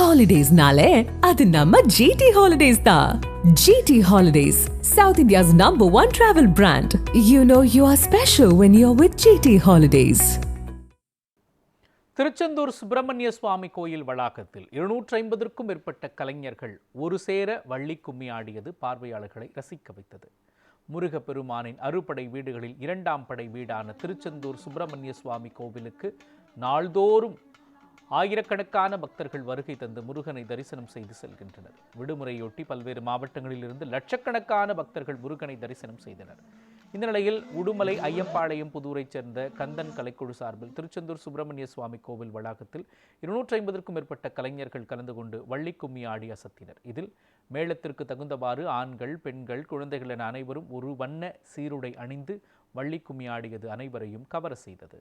Holidays-nale, adu namma GT Holidays da. GT Holidays, South India's #1 travel brand. You know you are special when you're with GT Holidays. Tiruchendur Subramaniya சுவாமி கோயில் வளாகத்தில் 250க்கும் மேற்பட்ட கலைஞர்கள் ஒரு சேர வள்ளி கும்மி ஆடியது பார்வையாளர்களை ரசிக்க வைத்தது. முருகப்பெருமானின் அறுபடை வீடுகளில் 2ஆம் படை வீடான திருச்செந்தூர் சுப்பிரமணிய சுவாமி கோவிலுக்கு நாள்தோறும் ஆயிரக்கணக்கான பக்தர்கள் வருகை தந்து முருகனை தரிசனம் செய்து செல்கின்றனர். விடுமுறையொட்டி பல்வேறு மாவட்டங்களில் இருந்து லட்சக்கணக்கான பக்தர்கள் முருகனை தரிசனம் செய்தனர். இந்த நிலையில் உடுமலை ஐயம்பாளையம் புதூரைச் சேர்ந்த கந்தன் கலைக்குழு சார்பில் திருச்செந்தூர் சுப்பிரமணிய சுவாமி கோவில் வளாகத்தில் 250க்கும் மேற்பட்ட கலைஞர்கள் கலந்து கொண்டு வள்ளி கும்மி ஆடி அசத்தினர். இதில் மேளத்திற்கு தகுந்தவாறு ஆண்கள், பெண்கள், குழந்தைகள் என அனைவரும் ஒரு வண்ண சீருடை அணிந்து வள்ளி கும்மி ஆடியது அனைவரையும் கவர செய்தது.